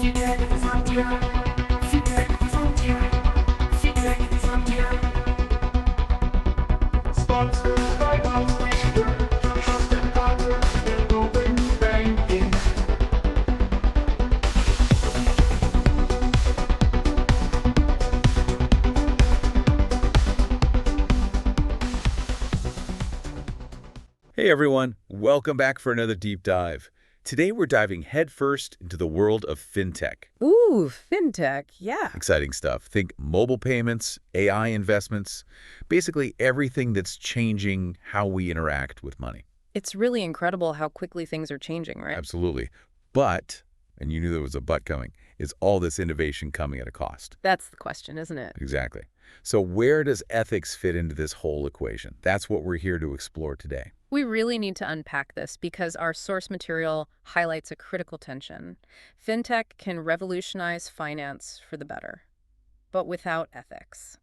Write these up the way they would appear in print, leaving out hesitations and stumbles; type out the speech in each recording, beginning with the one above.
Hey everyone, welcome back for another deep dive. Today we're diving headfirst into the world of fintech. Ooh, fintech, yeah. Exciting stuff. Think mobile payments, AI investments, basically everything that's changing how we interact with money. It's really incredible how quickly things are changing, right? Absolutely. But, and you knew there was a but coming, is all this innovation coming at a cost? That's the question, isn't it? Exactly. So where does ethics fit into this whole equation? That's what we're here to explore today. We really need to unpack this because our source material highlights a critical tension. Fintech can revolutionize finance for the better, but without ethics,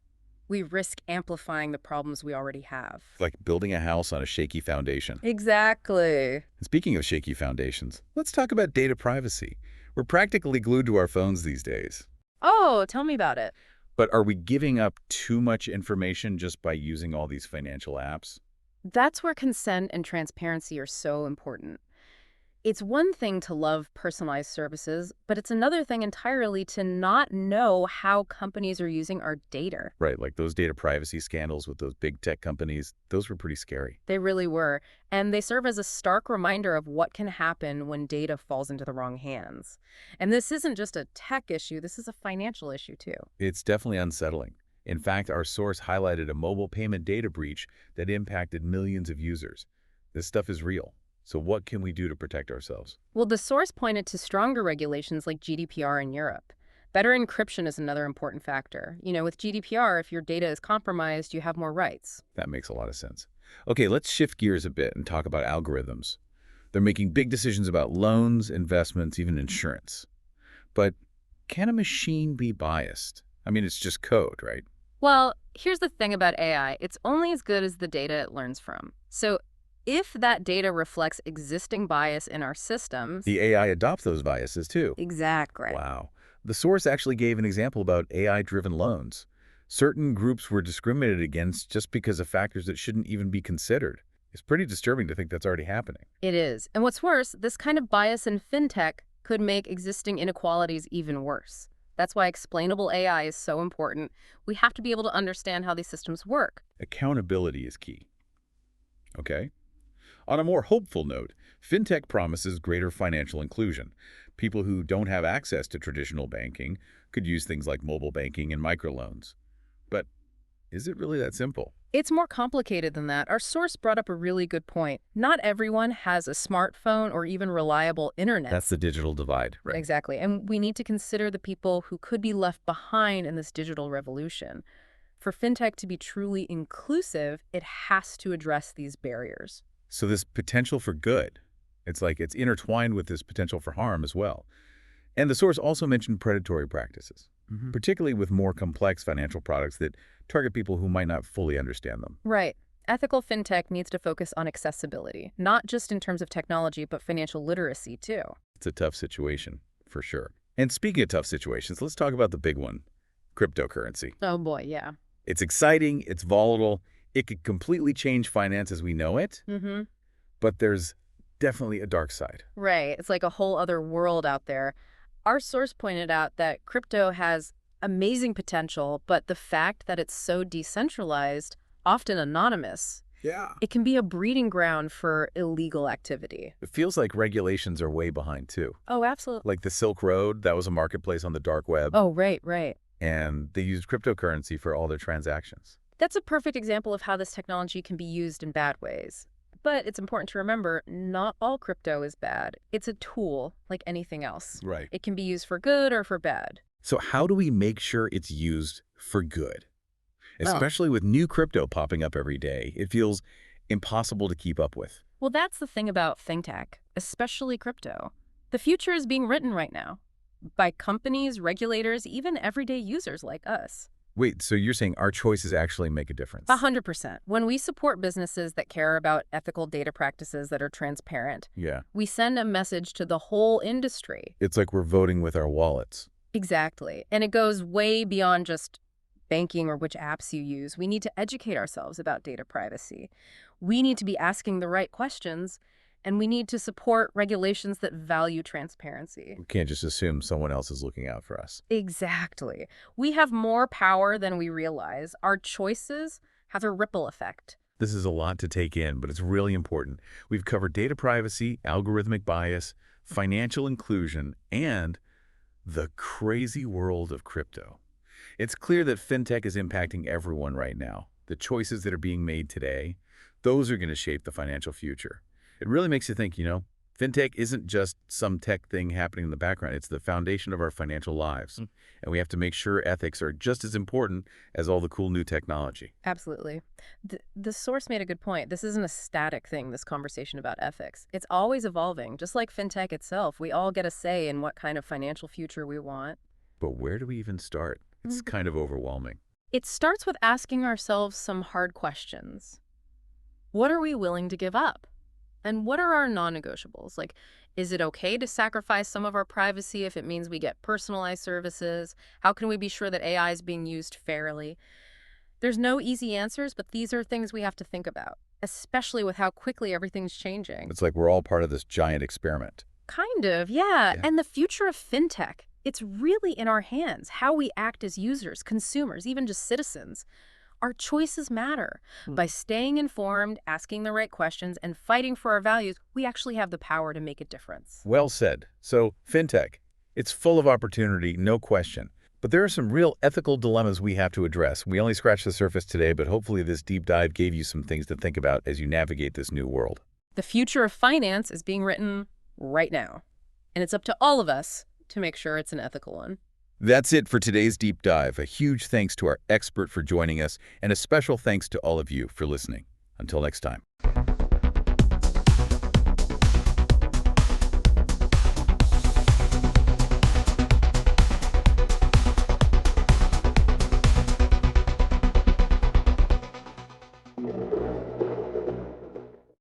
we risk amplifying the problems we already have. Like building a house on a shaky foundation. Exactly. And speaking of shaky foundations, let's talk about data privacy. We're practically glued to our phones these days. Oh, tell me about it. But are we giving up too much information just by using all these financial apps? That's where consent and transparency are so important. It's one thing to love personalized services, but it's another thing entirely to not know how companies are using our data. Right, like those data privacy scandals with those big tech companies, those were pretty scary. They really were, and they serve as a stark reminder of what can happen when data falls into the wrong hands. And this isn't just a tech issue, this is a financial issue too. It's definitely unsettling. In fact, our source highlighted a mobile payment data breach that impacted millions of users. This stuff is real. So what can we do to protect ourselves? Well, the source pointed to stronger regulations like GDPR in Europe. Better encryption is another important factor. With GDPR, if your data is compromised, you have more rights. That makes a lot of sense. Okay, let's shift gears a bit and talk about algorithms. They're making big decisions about loans, investments, even insurance. But can a machine be biased? I mean, it's just code, right? Well, here's the thing about AI. It's only as good as the data it learns from. So if that data reflects existing bias in our systems... The AI adopts those biases too. Exactly. Wow. The source actually gave an example about AI-driven loans. Certain groups were discriminated against just because of factors that shouldn't even be considered. It's pretty disturbing to think that's already happening. It is. And what's worse, this kind of bias in fintech could make existing inequalities even worse. That's why explainable AI is so important. We have to be able to understand how these systems work. Accountability is key. Okay? On a more hopeful note, fintech promises greater financial inclusion. People who don't have access to traditional banking could use things like mobile banking and microloans. But is it really that simple? It's more complicated than that. Our source brought up a really good point. Not everyone has a smartphone or even reliable internet. That's the digital divide, right? Exactly. And we need to consider the people who could be left behind in this digital revolution. For fintech to be truly inclusive, it has to address these barriers. So this potential for good, it's intertwined with this potential for harm as well. And the source also mentioned predatory practices, particularly with more complex financial products that target people who might not fully understand them. Right. Ethical fintech needs to focus on accessibility, not just in terms of technology, but financial literacy too. It's a tough situation, for sure. And speaking of tough situations, let's talk about the big one, cryptocurrency. Oh boy, yeah. It's exciting, it's volatile, it could completely change finance as we know it, but there's definitely a dark side. Right. It's like a whole other world out there. Our source pointed out that crypto has amazing potential, but the fact that it's so decentralized, often anonymous, it can be a breeding ground for illegal activity. It feels like regulations are way behind too. Oh, absolutely. Like the Silk Road, that was a marketplace on the dark web. Oh, right, right. And they used cryptocurrency for all their transactions. That's a perfect example of how this technology can be used in bad ways. But it's important to remember, not all crypto is bad. It's a tool like anything else. Right. It can be used for good or for bad. So how do we make sure it's used for good? Especially with new crypto popping up every day, it feels impossible to keep up with. Well, that's the thing about fintech, especially crypto. The future is being written right now by companies, regulators, even everyday users like us. Wait, so you're saying our choices actually make a difference? 100%. When we support businesses that care about ethical data practices that are transparent, Yeah. we send a message to the whole industry. It's like we're voting with our wallets. Exactly. And it goes way beyond just banking or which apps you use. We need to educate ourselves about data privacy. We need to be asking the right questions, and we need to support regulations that value transparency. We can't just assume someone else is looking out for us. Exactly. We have more power than we realize. Our choices have a ripple effect. This is a lot to take in, but it's really important. We've covered data privacy, algorithmic bias, financial inclusion, and the crazy world of crypto. It's clear that fintech is impacting everyone right now. The choices that are being made today, those are going to shape the financial future. It really makes you think, fintech isn't just some tech thing happening in the background. It's the foundation of our financial lives. And we have to make sure ethics are just as important as all the cool new technology. Absolutely. The source made a good point. This isn't a static thing, this conversation about ethics. It's always evolving. Just like fintech itself, we all get a say in what kind of financial future we want. But where do we even start? It's kind of overwhelming. It starts with asking ourselves some hard questions. What are we willing to give up? And what are our non-negotiables? Like, is it okay to sacrifice some of our privacy if it means we get personalized services? How can we be sure that AI is being used fairly? There's no easy answers, but these are things we have to think about, especially with how quickly everything's changing. It's like we're all part of this giant experiment. Kind of, yeah. Yeah. And the future of fintech, it's really in our hands. How we act as users, consumers, even just citizens. Our choices matter. By staying informed, asking the right questions, and fighting for our values, we actually have the power to make a difference. Well said. So, fintech, it's full of opportunity, no question. But there are some real ethical dilemmas we have to address. We only scratched the surface today, but hopefully this deep dive gave you some things to think about as you navigate this new world. The future of finance is being written right now. And it's up to all of us to make sure it's an ethical one. That's it for today's deep dive. A huge thanks to our expert for joining us, and a special thanks to all of you for listening. Until next time.